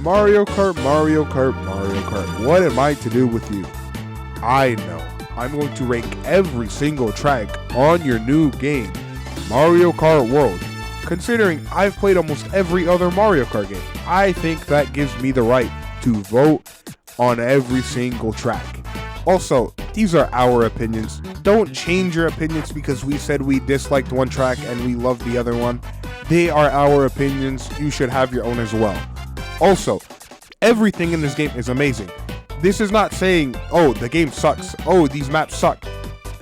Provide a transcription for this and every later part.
Mario Kart, Mario Kart, Mario Kart. What am I to do with you? I know. I'm going to rank every single track on your new game, Mario Kart World. Considering I've played almost every other Mario Kart game, I think that gives me the right to vote on every single track. Also, these are our opinions. Don't change your opinions because we said we disliked one track and we loved the other one. They are our opinions. You should have your own as well. Also, everything in this game is amazing. This is not saying, oh, the game sucks. Oh, these maps suck.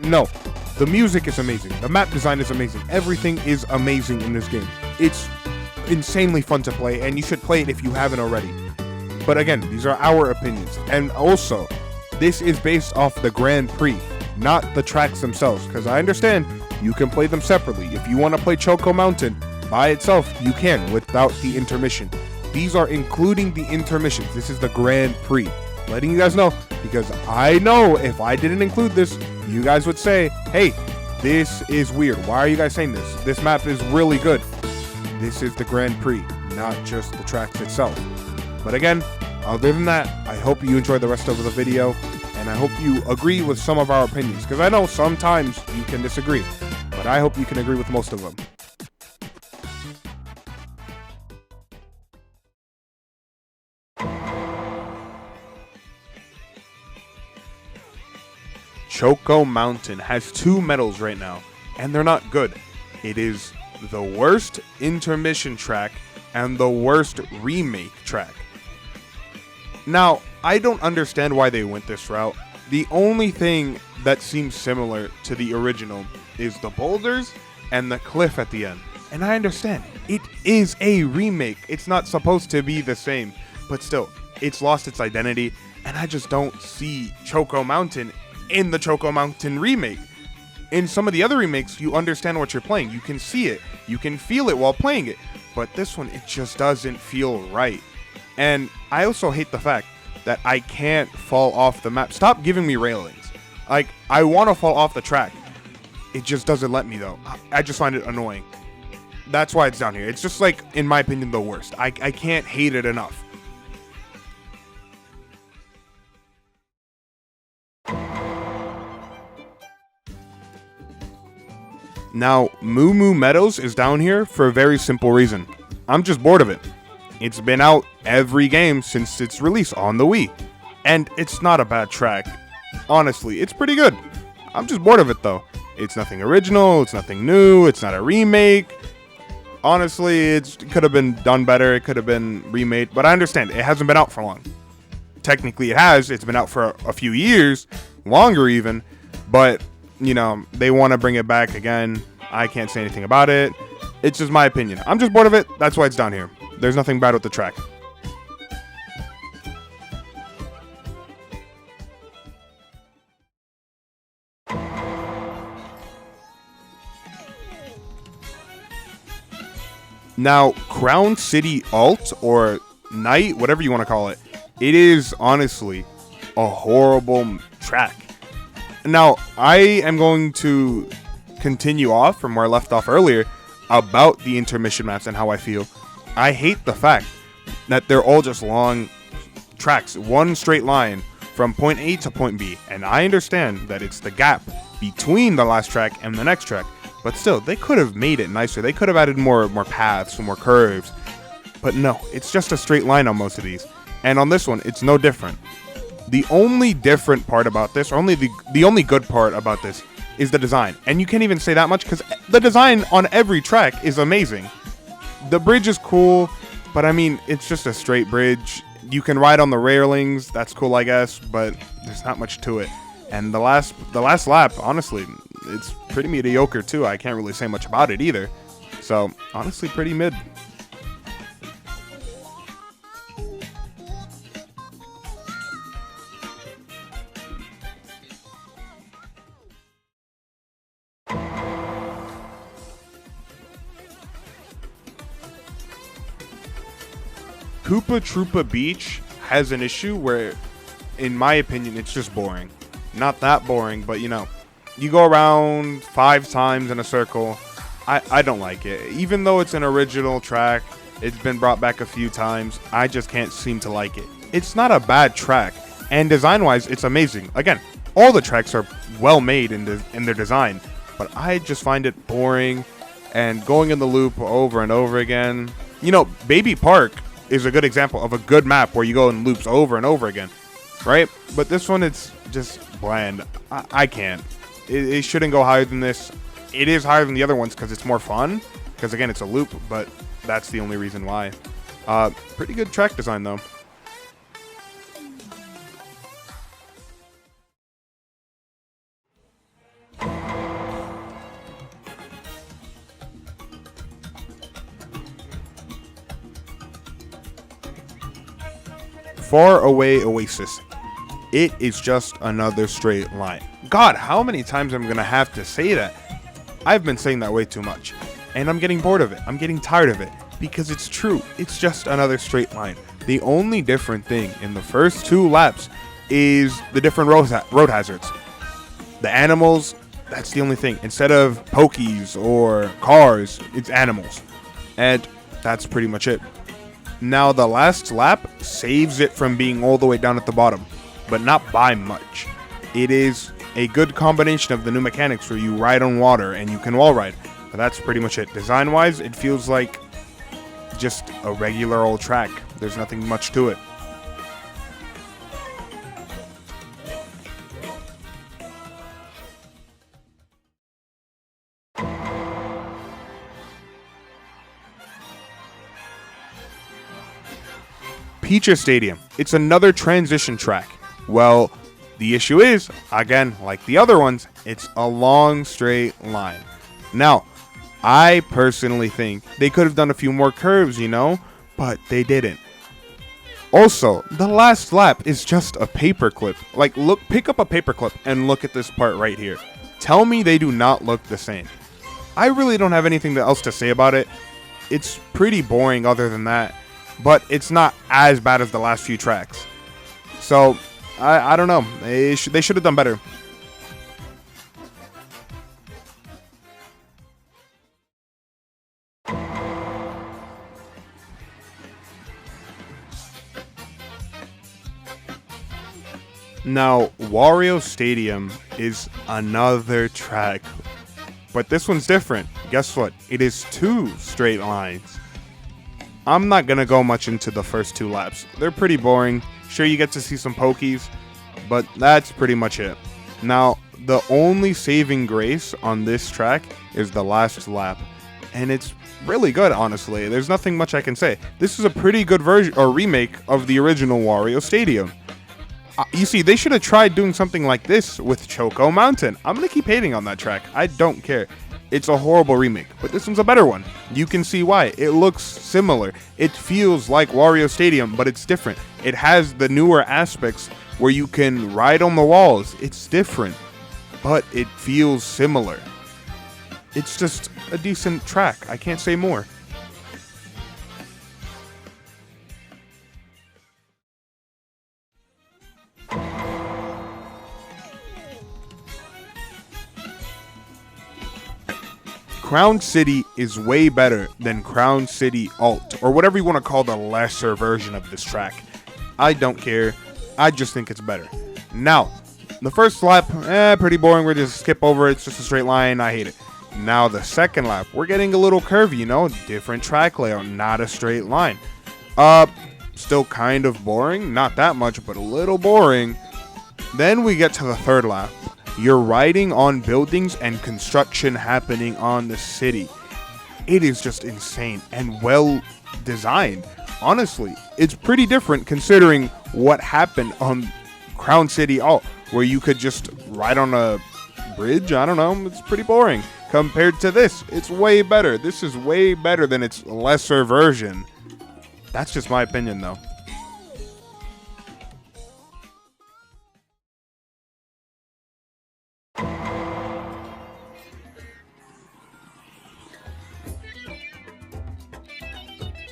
No, the music is amazing. The map design is amazing. Everything is amazing in this game. It's insanely fun to play, and you should play it if you haven't already. But again, these are our opinions. And also, this is based off the Grand Prix, not the tracks themselves, because I understand you can play them separately. If you want to play Choco Mountain by itself, you can without the intermission. These are including the intermissions. This is the Grand Prix. Letting you guys know, because I know if I didn't include this, you guys would say, hey, this is weird. Why are you guys saying this? This map is really good. This is the Grand Prix, not just the tracks itself. But again, other than that, I hope you enjoy the rest of the video, and I hope you agree with some of our opinions, because I know sometimes you can disagree, but I hope you can agree with most of them. Choco Mountain has 2 medals right now, and they're not good. It is the worst intermission track and the worst remake track. Now, I don't understand why they went this route. The only thing that seems similar to the original is the boulders and the cliff at the end. And I understand, it is a remake. It's not supposed to be the same, but still, it's lost its identity, and I just don't see Choco Mountain in the Choco Mountain remake. In some of the other remakes, you understand what you're playing. You can see it. You can feel it while playing it. But this one, it just doesn't feel right. And I also hate the fact that I can't fall off the map. Stop giving me railings. Like, I want to fall off the track. It just doesn't let me, though. I just find it annoying. That's why it's down here. It's just, like, in my opinion, the worst. I can't hate it enough. Now, Moo Moo Meadows is down here for a very simple reason. I'm just bored of it. It's been out every game since its release on the Wii. And it's not a bad track. Honestly, it's pretty good. I'm just bored of it though. It's nothing original, it's nothing new, it's not a remake. Honestly, it could have been done better, it could have been remade, but I understand, it hasn't been out for long. Technically it has, it's been out for a few years, longer even, but, you know, they want to bring it back again. I can't say anything about it. It's just my opinion. I'm just bored of it, that's why it's down here. There's nothing bad with the track. Now, Crown City Alt, or Night, whatever you want to call it, it is honestly a horrible track. Now, I am going to continue off from where I left off earlier about the intermission maps and how I feel. I hate the fact that they're all just long tracks, one straight line from point A to point B. And I understand that it's the gap between the last track and the next track. But still, they could have made it nicer. They could have added more paths, more curves. But no, it's just a straight line on most of these. And on this one, it's no different. The only different part about this, or the only good part about this, is the design. And you can't even say that much because the design on every track is amazing. The bridge is cool, but I mean, it's just a straight bridge. You can ride on the railings, that's cool I guess, but there's not much to it. And the last lap, honestly, it's pretty mediocre too. I can't really say much about it either. So, honestly, pretty mid. Koopa Troopa Beach has an issue where, in my opinion, it's just boring. Not that boring, but you know, you go around 5 times in a circle. I don't like it. Even though it's an original track, It's been brought back a few times. I just can't seem to like it. It's not a bad track, and design-wise, it's amazing. Again, all the tracks are well made in their design, but I just find it boring and going in the loop over and over again. You know, Baby Park is a good example of a good map where you go in loops over and over again, right? But this one, it's just bland. I can't. It shouldn't go higher than this. It is higher than the other ones because it's more fun, because again, it's a loop, but that's the only reason why. Pretty good track design, though. Far Away Oasis. It is just another straight line. God, how many times am I gonna have to say that? I've been saying that way too much, and I'm getting bored of it. I'm getting tired of it, because it's true. It's just another straight line. The only different thing in the first 2 laps is the different road hazards. The animals, that's the only thing. Instead of pokies or cars, it's animals. And that's pretty much it. Now, the last lap saves it from being all the way down at the bottom, but not by much. It is a good combination of the new mechanics where you ride on water and you can wall ride. But that's pretty much it. Design-wise, it feels like just a regular old track. There's nothing much to it. Peaches Stadium. It's another transition track. Well, the issue is, again, like the other ones, it's a long straight line. Now, I personally think they could have done a few more curves, you know, but they didn't. Also, the last lap is just a paperclip. Like, look, pick up a paperclip and look at this part right here. Tell me they do not look the same. I really don't have anything else to say about it. It's pretty boring other than that, but it's not as bad as the last few tracks. So, I don't know. They should have done better. Now, Wario Stadium is another track, but this one's different. Guess what? It is 2 straight lines. I'm not going to go much into the first 2 laps. They're pretty boring. Sure, you get to see some pokies, but that's pretty much it. Now, the only saving grace on this track is the last lap, and it's really good, honestly. There's nothing much I can say. This is a pretty good version or remake of the original Wario Stadium. You see, they should have tried doing something like this with Choco Mountain. I'm going to keep hating on that track. I don't care. It's a horrible remake, but this one's a better one. You can see why. It looks similar. It feels like Wario Stadium, but it's different. It has the newer aspects where you can ride on the walls. It's different, but it feels similar. It's just a decent track. I can't say more. Crown City is way better than Crown City Alt, or whatever you want to call the lesser version of this track. I don't care. I just think it's better. Now, the first lap, pretty boring. We're just skip over it. It's just a straight line. I hate it. Now, the second lap, we're getting a little curvy, you know, different track layout, not a straight line. Still kind of boring. Not that much, but a little boring. Then we get to the third lap. You're riding on buildings and construction happening on the city. It is just insane and well designed. Honestly, it's pretty different considering what happened on Crown City Alt, where you could just ride on a bridge. I don't know. It's pretty boring. Compared to this, it's way better. This is way better than its lesser version. That's just my opinion, though.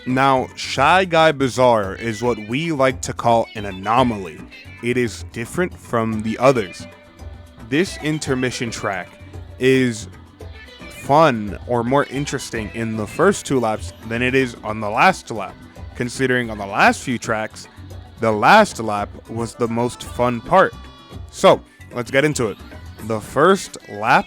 Now, Shy Guy Bazaar is what we like to call an anomaly. It is different from the others. This intermission track is fun or more interesting in the first 2 laps than it is on the last lap, considering on the last few tracks, the last lap was the most fun part. So, let's get into it. The first lap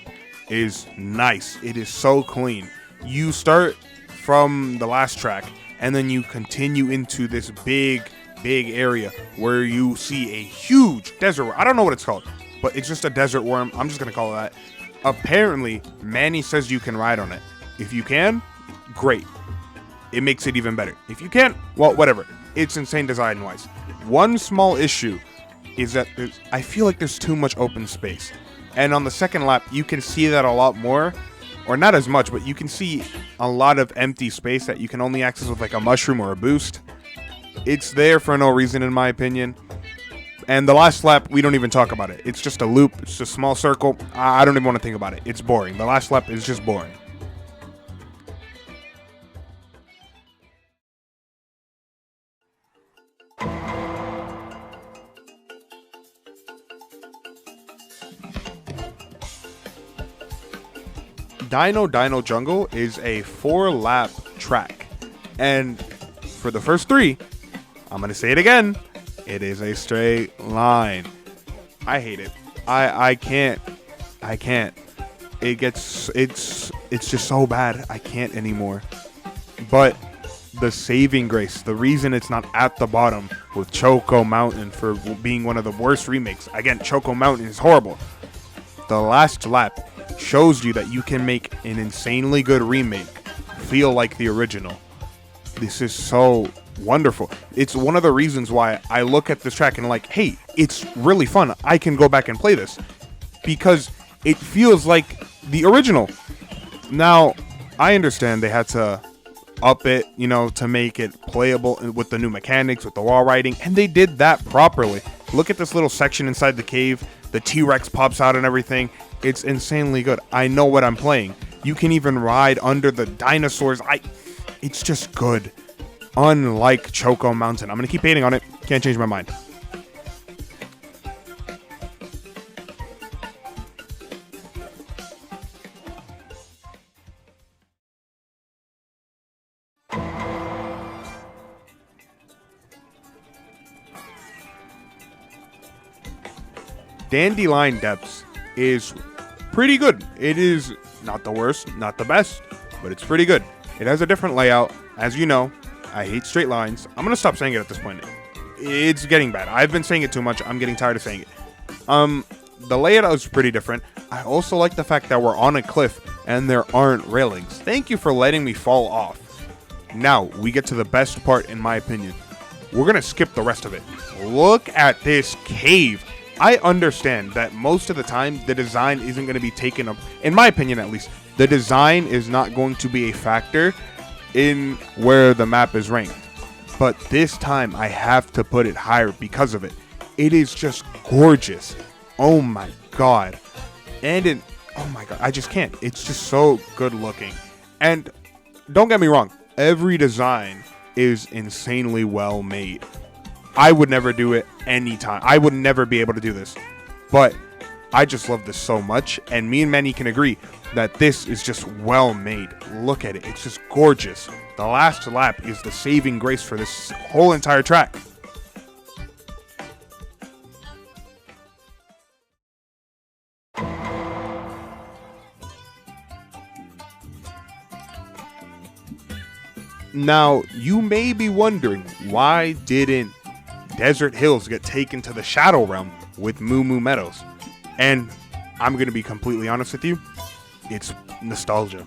is nice. It is so clean. You start from the last track, and then you continue into this big area where you see a huge desert worm. I don't know what it's called, but it's just a desert worm. I'm just going to call it that. Apparently, Manny says you can ride on it. If you can, great. It makes it even better. If you can't, well, whatever. It's insane design-wise. One small issue is that I feel like there's too much open space. And on the second lap, you can see that a lot more. Or not as much, but you can see a lot of empty space that you can only access with like a mushroom or a boost. It's there for no reason, in my opinion. And the last lap, we don't even talk about it. It's just a loop. It's just a small circle. I don't even want to think about it. It's boring. The last lap is just boring. Dino Jungle is a 4-lap track. And for the first 3, I'm going to say it again, it is a straight line. I hate it. I can't. It's just so bad. I can't anymore. But the saving grace, the reason it's not at the bottom with Choco Mountain for being one of the worst remakes. Again, Choco Mountain is horrible. The last lap shows you that you can make an insanely good remake feel like the original. This is so wonderful. It's one of the reasons why I look at this track and like, hey, it's really fun. I can go back and play this because it feels like the original. Now, I understand they had to up it, to make it playable with the new mechanics, with the wall riding, and they did that properly. Look at this little section inside the cave. The T-Rex pops out and everything. It's insanely good. I know what I'm playing. You can even ride under the dinosaurs. It's just good. Unlike Choco Mountain. I'm going to keep hating on it. Can't change my mind. Dandelion Depths is pretty good. It is not the worst, not the best, but it's pretty good. It has a different layout. As you know, I hate straight lines. I'm going to stop saying it at this point. It's getting bad. I've been saying it too much. I'm getting tired of saying it. The layout is pretty different. I also like the fact that we're on a cliff and there aren't railings. Thank you for letting me fall off. Now, we get to the best part, in my opinion. We're going to skip the rest of it. Look at this cave. I understand that most of the time the design isn't going to be taken up, in my opinion at least, the design is not going to be a factor in where the map is ranked. But this time I have to put it higher because of it. It is just gorgeous. Oh my god. Oh my god, I just can't. It's just so good looking. And don't get me wrong, every design is insanely well made. I would never do it anytime. I would never be able to do this. But I just love this so much. And me and Manny can agree that this is just well made. Look at it. It's just gorgeous. The last lap is the saving grace for this whole entire track. Now, you may be wondering, why didn't Desert Hills get taken to the Shadow Realm with Moo Moo Meadows? And I'm going to be completely honest with you, it's nostalgia.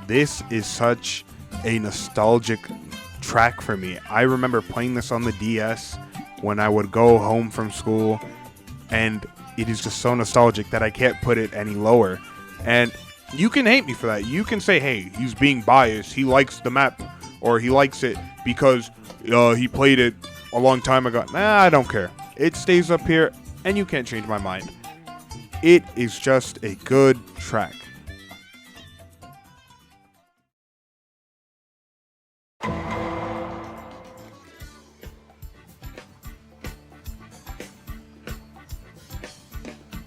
This is such a nostalgic track for me. I remember playing this on the DS when I would go home from school, and it is just so nostalgic that I can't put it any lower. And you can hate me for that. You can say, hey, he's being biased. He likes the map, or he likes it because he played it a long time ago. Nah, I don't care. It stays up here, and you can't change my mind. It is just a good track.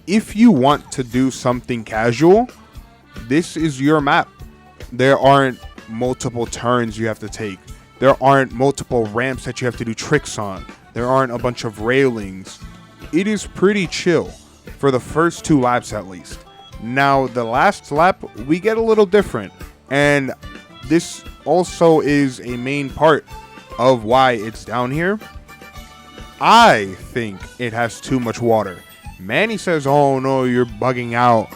If you want to do something casual, this is your map. There aren't multiple turns you have to take. There aren't multiple ramps that you have to do tricks on. There aren't a bunch of railings. It is pretty chill for the first 2 laps at least. Now, the last lap, we get a little different. And this also is a main part of why it's down here. I think it has too much water. Manny says, oh no, you're bugging out.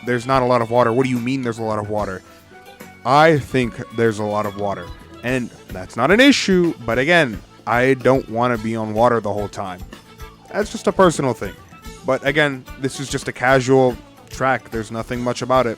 There's not a lot of water. What do you mean there's a lot of water? I think there's a lot of water. And that's not an issue, but again, I don't want to be on water the whole time. That's just a personal thing. But again, this is just a casual track. There's nothing much about it.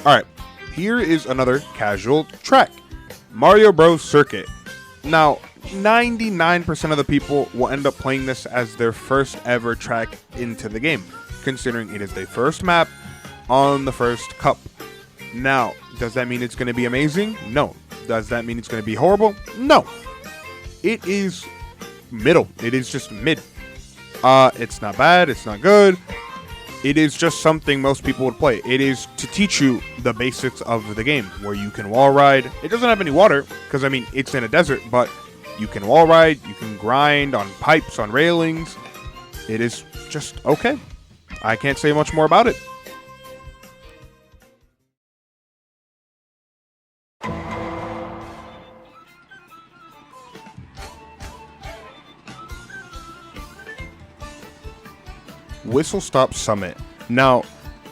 Alright, here is another casual track. Mario Bros. Circuit. Now, 99% of the people will end up playing this as their first ever track into the game, considering it is their first map on the first cup. Now, does that mean it's going to be amazing? No. Does that mean it's going to be horrible? No. It is middle. It is just mid. It's not bad. It's not good. It is just something most people would play. It is to teach you the basics of the game, where you can wall ride. It doesn't have any water, because, I mean, it's in a desert, but you can wall ride, you can grind on pipes, on railings. It is just okay. I can't say much more about it. Whistle Stop Summit. Now,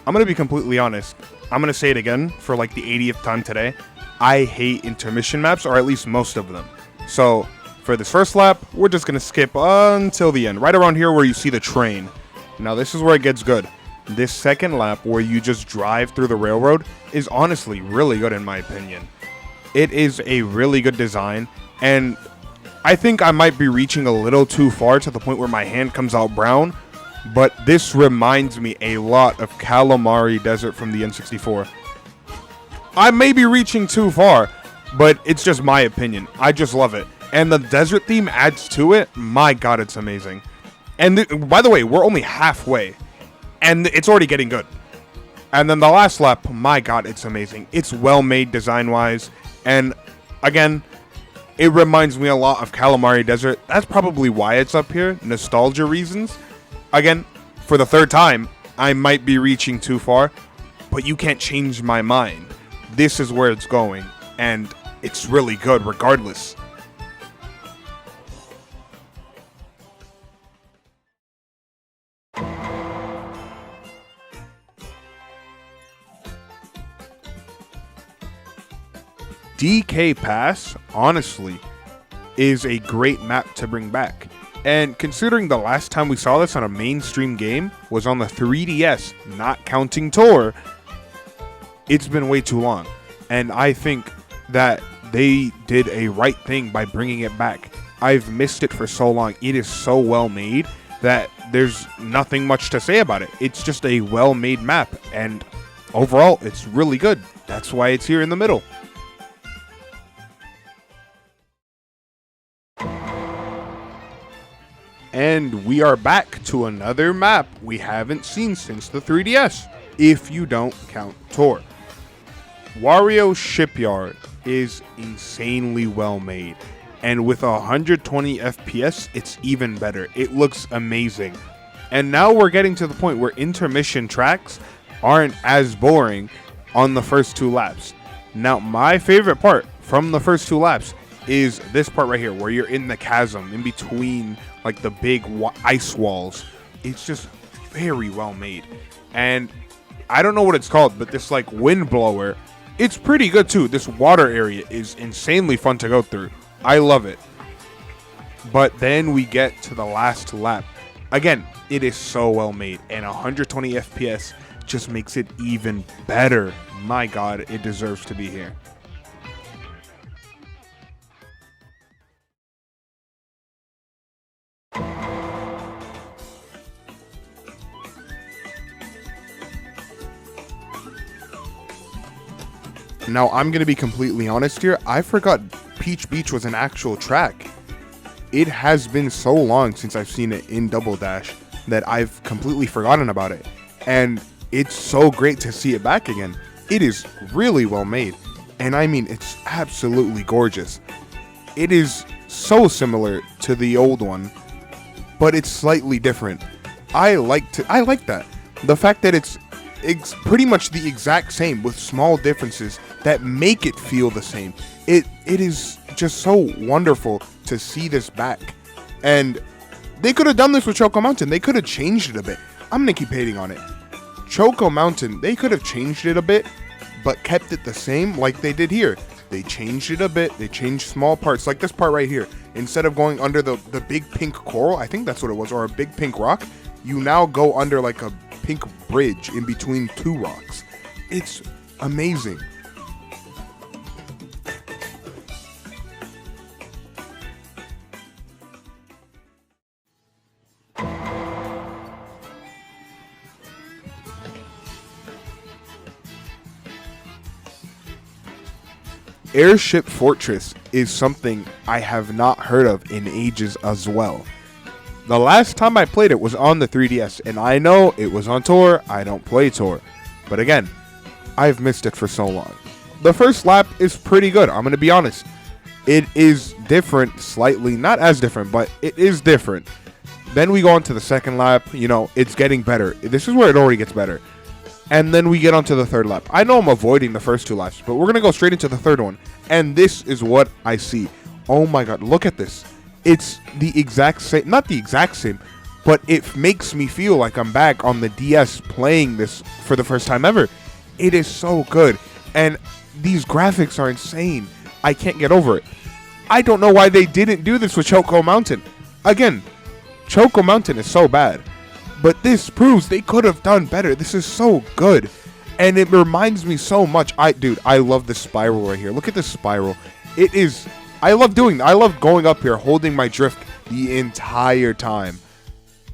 I'm going to be completely honest. I'm going to say it again for like the 80th time today. I hate intermission maps, or at least most of them. So, for this first lap, we're just going to skip until the end. Right around here where you see the train. Now, this is where it gets good. This second lap where you just drive through the railroad is honestly really good in my opinion. It is a really good design, and I think I might be reaching a little too far to the point where my hand comes out brown. But this reminds me a lot of Calamari Desert from the N64. I may be reaching too far, but it's just my opinion. I just love it. And the desert theme adds to it. My god, it's amazing. And by the way, we're only halfway. And it's already getting good. And then the last lap, my god, it's amazing. It's well made design-wise. And again, it reminds me a lot of Calamari Desert. That's probably why it's up here. Nostalgia reasons. Again, for the third time, I might be reaching too far, but you can't change my mind. This is where it's going, and it's really good regardless. DK Pass, honestly, is a great map to bring back. And considering the last time we saw this on a mainstream game was on the 3DS, not counting Tour, it's been way too long. And I think that they did a right thing by bringing it back. I've missed it for so long. It is so well made that there's nothing much to say about it. It's just a well made map. And overall, it's really good. That's why it's here in the middle. And we are back to another map we haven't seen since the 3DS, if you don't count Tour. Wario Shipyard is insanely well made, and with 120 FPS, it's even better. It looks amazing. And now we're getting to the point where intermission tracks aren't as boring on the first 2 laps. Now, my favorite part from the first 2 laps is this part right here, where you're in the chasm in between like the big ice walls. It's just very well made. And I don't know what it's called, but this like wind blower, it's pretty good too. This water area is insanely fun to go through. I love it. But then we get to the last lap. Again, it is so well made, and 120 FPS just makes it even better. My god, it deserves to be here. Now, I'm going to be completely honest here. I forgot Peach Beach was an actual track. It has been so long since I've seen it in Double Dash that I've completely forgotten about it. And it's so great to see it back again. It is really well made. And I mean, it's absolutely gorgeous. It is so similar to the old one, but it's slightly different. I like that. The fact that it's pretty much the exact same with small differences that make it feel the same. It is just so wonderful to see this back. And they could have done this with Choco Mountain. They could have changed it a bit. I'm going to keep hating on it. Choco Mountain, they could have changed it a bit, but kept it the same like they did here. They changed it a bit. They changed small parts, like this part right here. Instead of going under the big pink coral, I think that's what it was, or a big pink rock, you now go under like a pink bridge in between two rocks. It's amazing. Airship Fortress is something I have not heard of in ages as well. The last time I played it was on the 3DS, and I know it was on Tour. I don't play Tour. But again, I've missed it for so long. The first lap is pretty good, I'm going to be honest. It is different slightly, not as different, but it is different. Then we go on to the second lap, it's getting better. This is where it already gets better. And then we get onto the third lap. I know I'm avoiding the first two laps, but we're going to go straight into the third one. And this is what I see. Oh my god, look at this. It's the exact same, not the exact same, but it makes me feel like I'm back on the DS playing this for the first time ever. It is so good. And these graphics are insane. I can't get over it. I don't know why they didn't do this with Choco Mountain. Again, Choco Mountain is so bad. But this proves they could have done better. This is so good. And it reminds me so much. I love this spiral right here. Look at this spiral. I love doing that. I love going up here, holding my drift the entire time.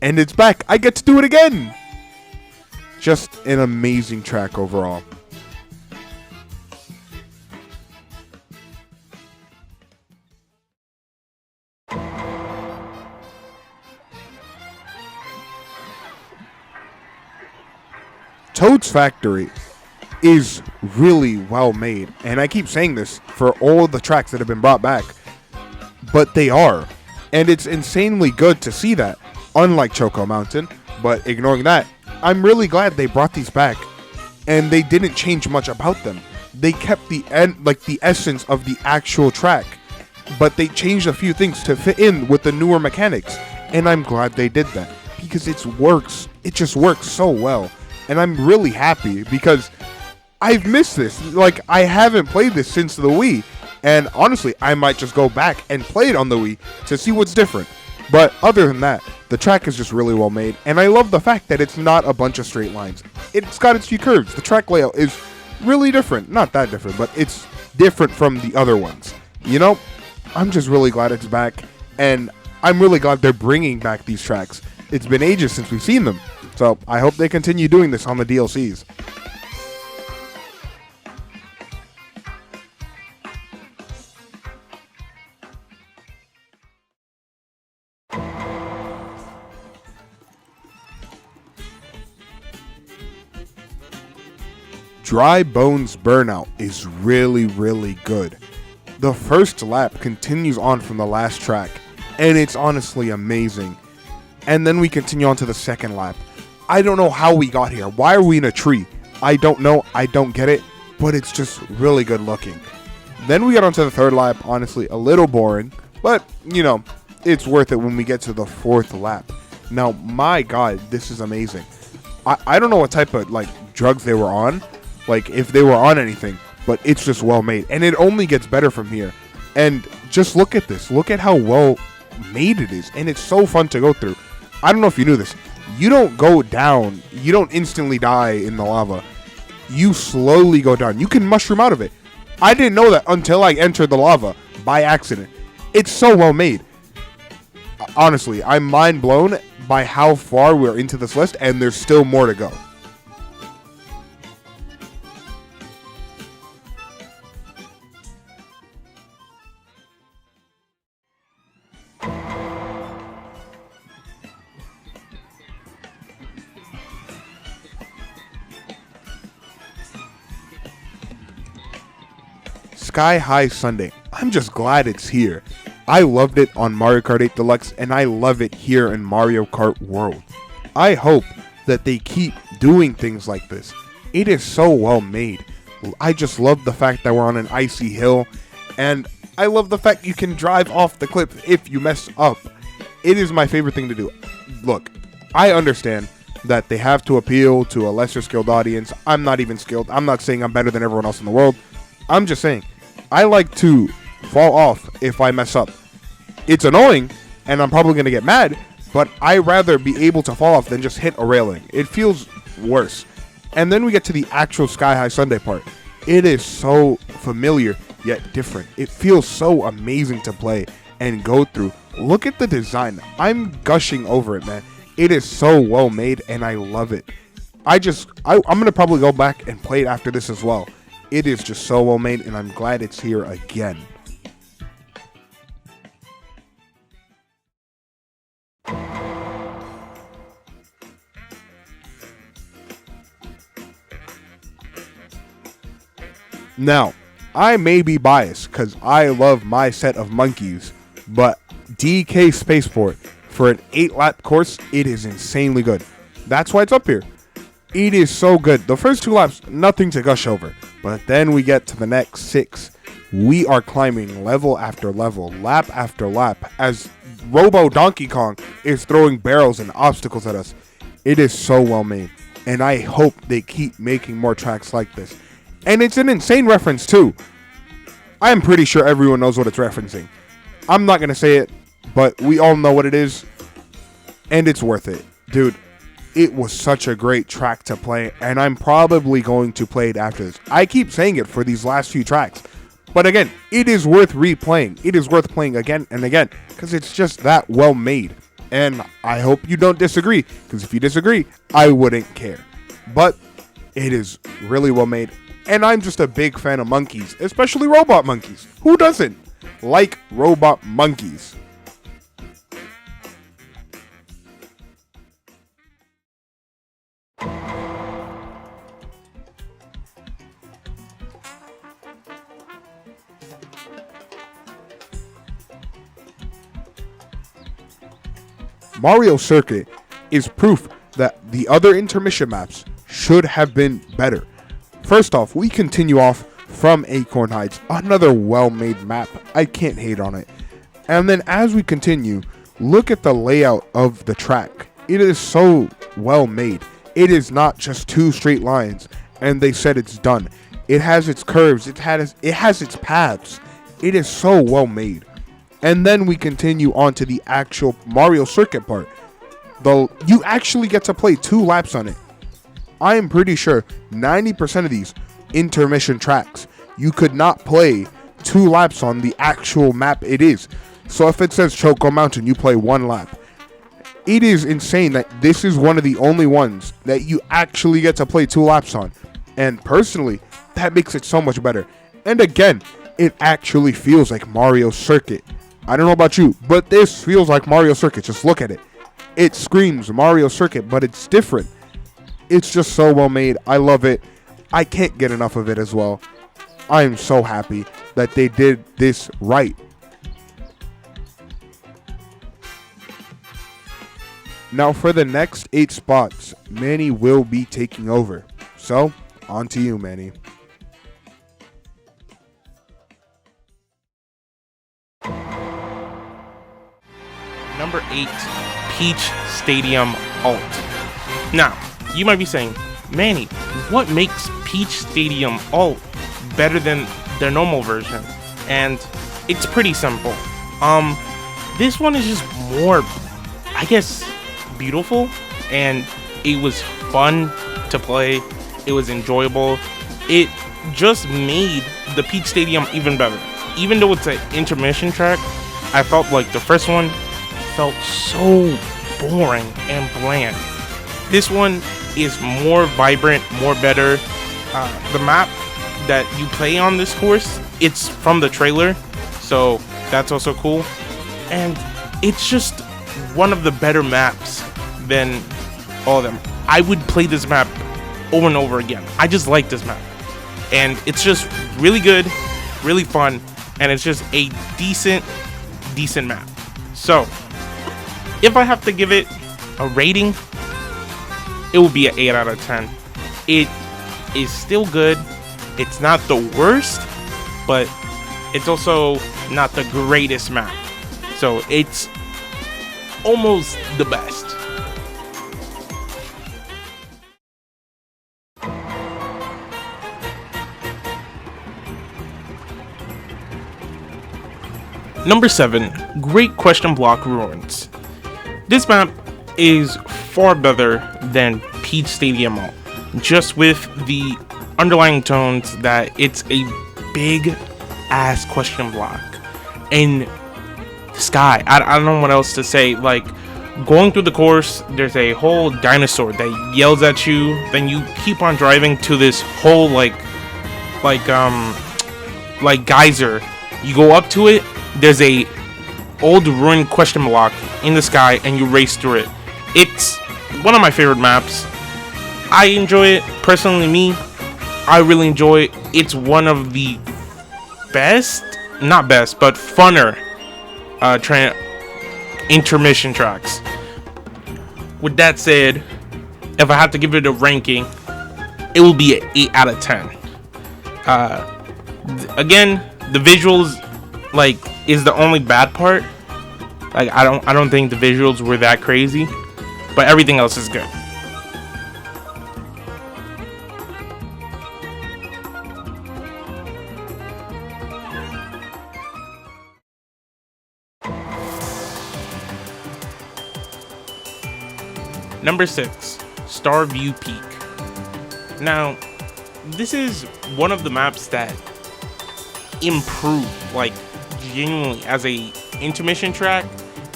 And it's back. I get to do it again. Just an amazing track overall. Toad's Factory is really well made, and I keep saying this for all the tracks that have been brought back, but they are, and it's insanely good to see that, unlike Choco Mountain. But ignoring that, I'm really glad they brought these back, and they didn't change much about them. They kept the essence of the actual track, but they changed a few things to fit in with the newer mechanics, and I'm glad they did that, because it just works so well. And I'm really happy because I've missed this. Like, I haven't played this since the Wii. And honestly, I might just go back and play it on the Wii to see what's different. But other than that, the track is just really well made. And I love the fact that it's not a bunch of straight lines. It's got its few curves. The track layout is really different. Not that different, but it's different from the other ones. I'm just really glad it's back. And I'm really glad they're bringing back these tracks. It's been ages since we've seen them. So I hope they continue doing this on the DLCs. Dry Bones Burnout is really, really good. The first lap continues on from the last track, and it's honestly amazing. And then we continue on to the second lap. I don't know how we got here. Why are we in a tree? I don't know. I don't get it. But it's just really good looking. Then we get onto the third lap. Honestly, a little boring. But, it's worth it when we get to the fourth lap. Now, my god, this is amazing. I don't know what type of, drugs they were on. If they were on anything. But it's just well made. And it only gets better from here. And just look at this. Look at how well made it is. And it's so fun to go through. I don't know if you knew this. You don't go down. You don't instantly die in the lava. You slowly go down. You can mushroom out of it. I didn't know that until I entered the lava by accident. It's so well made. Honestly, I'm mind blown by how far we're into this list, and there's still more to go. Sky High Sunday. I'm just glad it's here. I loved it on Mario Kart 8 Deluxe, and I love it here in Mario Kart World. I hope that they keep doing things like this. It is so well made. I just love the fact that we're on an icy hill, and I love the fact you can drive off the cliff if you mess up. It is my favorite thing to do. Look, I understand that they have to appeal to a lesser skilled audience. I'm not even skilled. I'm not saying I'm better than everyone else in the world. I'm just saying, I like to fall off if I mess up. It's annoying, and I'm probably going to get mad, but I'd rather be able to fall off than just hit a railing. It feels worse. And then we get to the actual Sky High Sunday part. It is so familiar, yet different. It feels so amazing to play and go through. Look at the design. I'm gushing over it, man. It is so well made, and I love it. I'm going to probably go back and play it after this as well. It is just so well made, and I'm glad it's here again. Now, I may be biased because I love my set of monkeys, but DK Spaceport, for an 8-lap course, it is insanely good. That's why it's up here. It is so good. The first 2 laps, nothing to gush over. But then we get to the next 6. We are climbing level after level, lap after lap, as Robo Donkey Kong is throwing barrels and obstacles at us. It is so well made, and I hope they keep making more tracks like this. And it's an insane reference too. I'm pretty sure everyone knows what it's referencing. I'm not going to say it, but we all know what it is, and it's worth it. Dude, it was such a great track to play, and I'm probably going to play it after this. I keep saying it for these last few tracks, but again, it is worth replaying. It is worth playing again and again, because it's just that well made. And I hope you don't disagree, because if you disagree, I wouldn't care. But it is really well made, and I'm just a big fan of monkeys, especially robot monkeys. Who doesn't like robot monkeys? Mario Circuit is proof that the other intermission maps should have been better. First off, we continue off from Acorn Heights, another well-made map. I can't hate on it. And then as we continue, look at the layout of the track. It is so well made. It is not just 2 straight lines and they said it's done. It has its curves, it has its paths. It is so well made. And then we continue on to the actual Mario Circuit part. You actually get to play 2 laps on it. I am pretty sure 90% of these intermission tracks, you could not play 2 laps on the actual map it is. So if it says Choco Mountain, you play 1 lap. It is insane that this is one of the only ones that you actually get to play 2 laps on. And personally, that makes it so much better. And again, it actually feels like Mario Circuit. I don't know about you, but this feels like Mario Circuit. Just look at it. It screams Mario Circuit, but it's different. It's just so well made. I love it. I can't get enough of it as well. I am so happy that they did this right. Now for the next 8 spots, Manny will be taking over. So, on to you, Manny. Number 8, Peach Stadium Alt. Now, you might be saying, Manny, what makes Peach Stadium Alt better than their normal version? And it's pretty simple. This one is just more, I guess, beautiful, and it was fun to play. It was enjoyable. It just made the Peach Stadium even better. Even though it's an intermission track, I felt like the first one felt so boring and bland. This one is more vibrant, more better. The map that you play on this course, it's from the trailer, so that's also cool. And it's just one of the better maps than all of them. I would play this map over and over again. I just like this map, and it's just really good. really fun, and it's just a decent map. So if I have to give it a rating, it will be an 8 out of 10. It is still good. It's not the worst, but it's also not the greatest map. So it's almost the best. Number 7, Great Question Block Ruins. This map is far better than Peach Stadium Alt, just with the underlying tones that it's a big ass question block. And the sky, I don't know what else to say. Like, going through the course, there's a whole dinosaur that yells at you, then you keep on driving to this whole like geyser. You go up to it, there's a old ruined question block in the sky, and you race through it. It's one of my favorite maps. I enjoy it personally. I really enjoy it. It's one of the best, not best, but funner intermission tracks. With that said, if I have to give it a ranking, it will be an 8 out of 10. Again, the visuals is the only bad part. Like, I don't think the visuals were that crazy, but everything else is good. Number 6, Starview Peak. Now, this is one of the maps that improved, like, genuinely as a intermission track.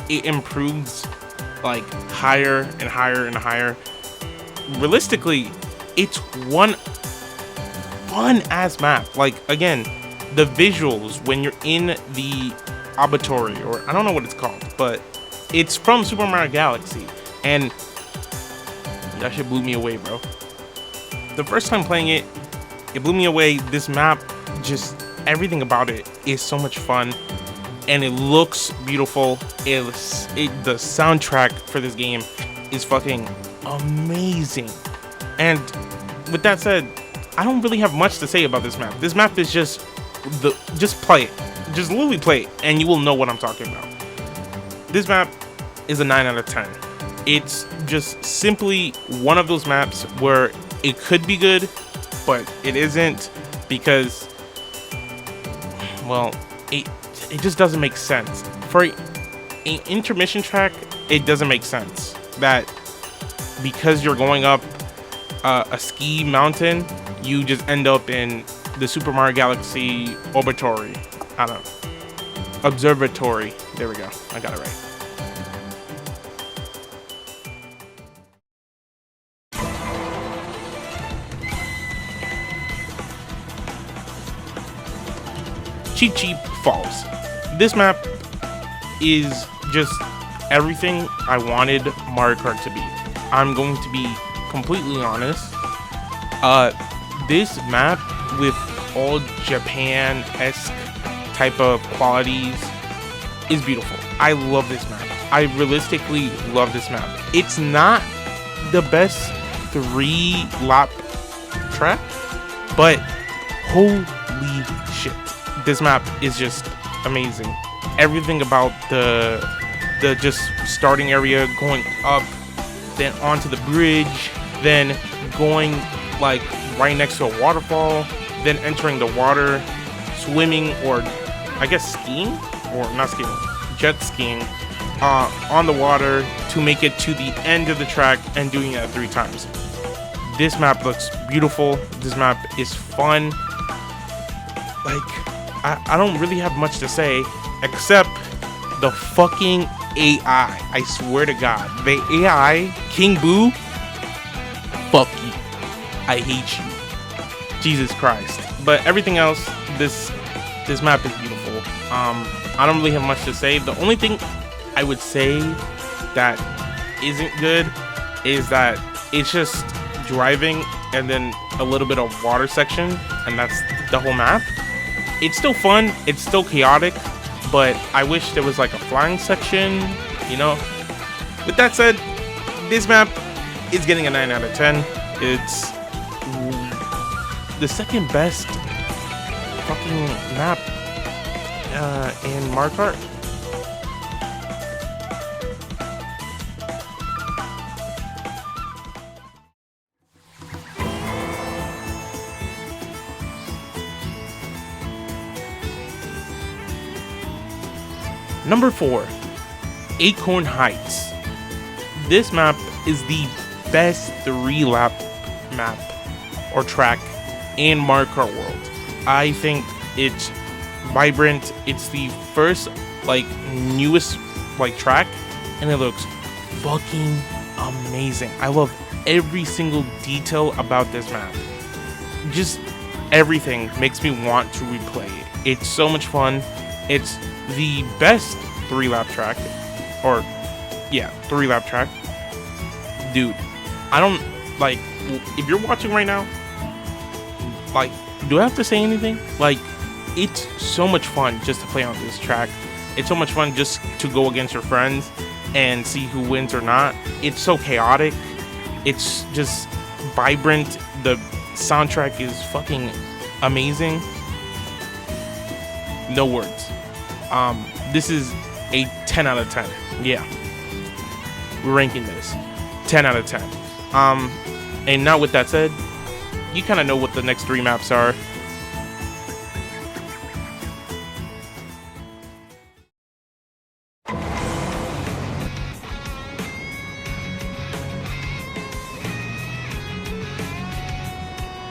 It improves like higher and higher and higher. Realistically, it's one fun ass map. Like, again, the visuals when you're in the observatory, or I don't know what it's called, but it's from Super Mario Galaxy, and that shit blew me away, bro. The first time playing it, it blew me away. This map, just everything about it is so much fun, and it looks beautiful. The soundtrack for this game is fucking amazing. And with that said, I don't really have much to say about this map. This map is just play it. Just literally play it, and you will know what I'm talking about. This map is a 9 out of 10. It's just simply one of those maps where it could be good, but it isn't, because, well, it just doesn't make sense. For an intermission track, it doesn't make sense that because you're going up a ski mountain, you just end up in the Super Mario Galaxy observatory. I don't know. Observatory. There we go. I got it right. Cheep Cheep Falls. This map is just everything I wanted Mario Kart to be. I'm going to be completely honest. This map, with all Japan-esque type of qualities, is beautiful. I love this map. I realistically love this map. It's not the best 3-lap track, but holy shit, this map is just amazing. Everything about the just starting area, going up, then onto the bridge, then going like right next to a waterfall, then entering the water, swimming, or I guess skiing, or not skiing, jet skiing on the water to make it to the end of the track, and doing it 3 times. This map looks beautiful. This map is fun. Like, I don't really have much to say except the fucking AI. I swear to God, the AI, King Boo, fuck you. I hate you. Jesus Christ. But everything else, this map is beautiful. I don't really have much to say. The only thing I would say that isn't good is that it's just driving and then a little bit of water section, and that's the whole map. It's still fun, it's still chaotic, but I wish there was like a flying section, you know. With that said, this map is getting a 9 out of 10. It's the second best fucking map in Mario Kart. Number 4, Acorn Heights. This map is the best 3-lap map or track in Mario Kart World. I think it's vibrant. It's the first, like, newest, like, track, and it looks fucking amazing. I love every single detail about this map. Just everything makes me want to replay it. It's so much fun. It's the best 3-lap track, or yeah, 3-lap track. Dude, I don't, like, if you're watching right now, like, do I have to say anything? Like, it's so much fun just to play on this track. It's so much fun just to go against your friends and see who wins or not. It's so chaotic. It's just vibrant. The soundtrack is fucking amazing. No words. This is a 10 out of 10. Yeah. We're ranking this 10 out of 10. And now with that said, you kind of know what the next 3 maps are.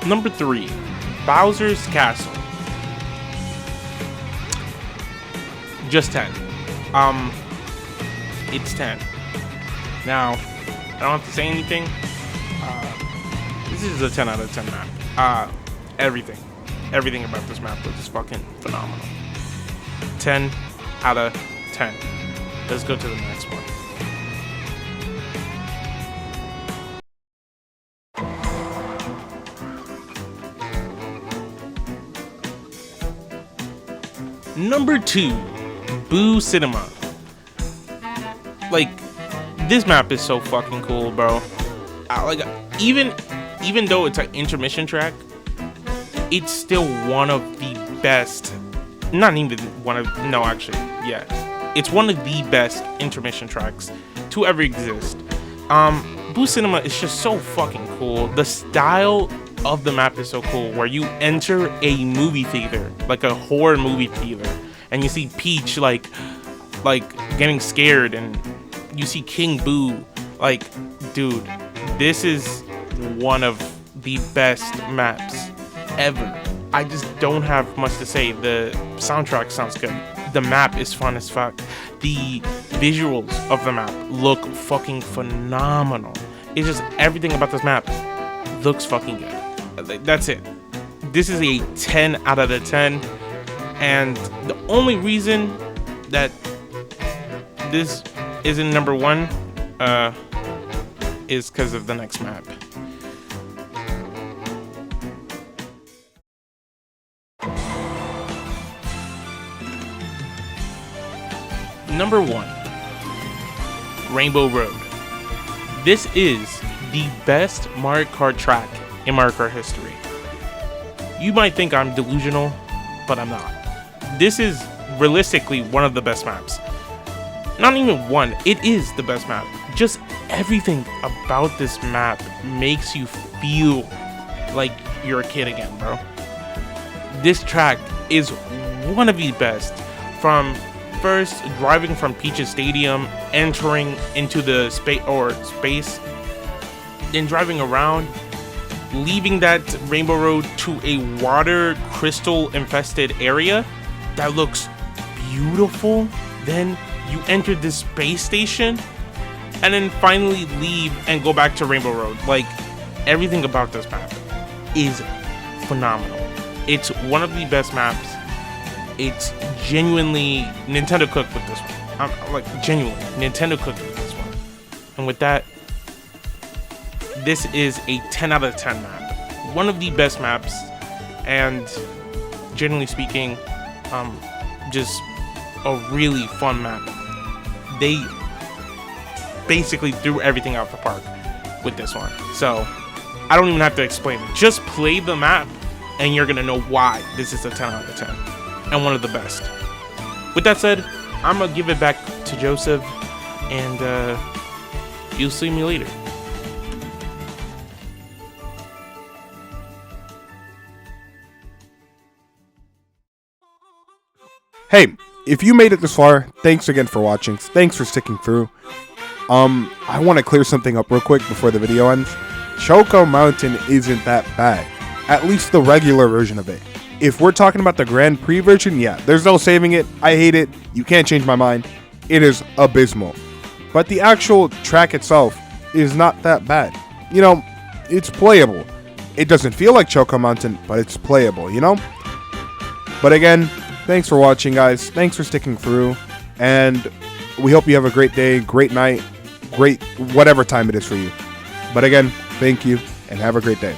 Number 3, Bowser's Castle. Just 10. It's 10. Now, I don't have to say anything. This is a 10 out of 10 map. Everything about this map looks fucking phenomenal. 10 out of 10. Let's go to the next one. Number 2, Boo Cinema. Like, this map is so fucking cool, bro. Like, even though it's an intermission track, it's still one of the best. Not even one of, no, actually, yeah. It's one of the best intermission tracks to ever exist. Boo Cinema is just so fucking cool. The style of the map is so cool, where you enter a movie theater, like a horror movie theater, and you see Peach like getting scared, and you see King Boo. Like, dude, this is one of the best maps ever. I just don't have much to say. The soundtrack sounds good. The map is fun as fuck. The visuals of the map look fucking phenomenal. It's just everything about this map looks fucking good. That's it. This is a 10 out of 10. And the only reason that this isn't number 1 is because of the next map. Number 1, Rainbow Road. This is the best Mario Kart track in Mario Kart history. You might think I'm delusional, but I'm not. This is realistically one of the best maps. Not even one, it is the best map. Just everything about this map makes you feel like you're a kid again, bro. This track is one of the best. From first driving from Peach's Stadium, entering into the space, then driving around, leaving that Rainbow Road to a water crystal infested area that looks beautiful. Then you enter this space station, and then finally leave and go back to Rainbow Road. Like, everything about this map is phenomenal. It's one of the best maps. It's genuinely Nintendo cooked with this one. Like, genuinely Nintendo cooked with this one. And with that, this is a 10 out of 10 map. One of the best maps, and generally speaking, just a really fun map. They basically threw everything out the park with this one. So I don't even have to explain it. Just play the map and you're gonna know why this is a 10 out of 10 and one of the best. With that said, I'm gonna give it back to Joseph, and you'll see me later. Hey, if you made it this far, thanks again for watching. Thanks for sticking through. I want to clear something up real quick before the video ends. Choco Mountain isn't that bad. At least the regular version of it. If we're talking about the Grand Prix version, yeah, there's no saving it. I hate it. You can't change my mind. It is abysmal. But the actual track itself is not that bad. You know, it's playable. It doesn't feel like Choco Mountain, but it's playable, you know? But again, thanks for watching, guys. Thanks for sticking through. And we hope you have a great day, great night, great whatever time it is for you. But again, thank you and have a great day.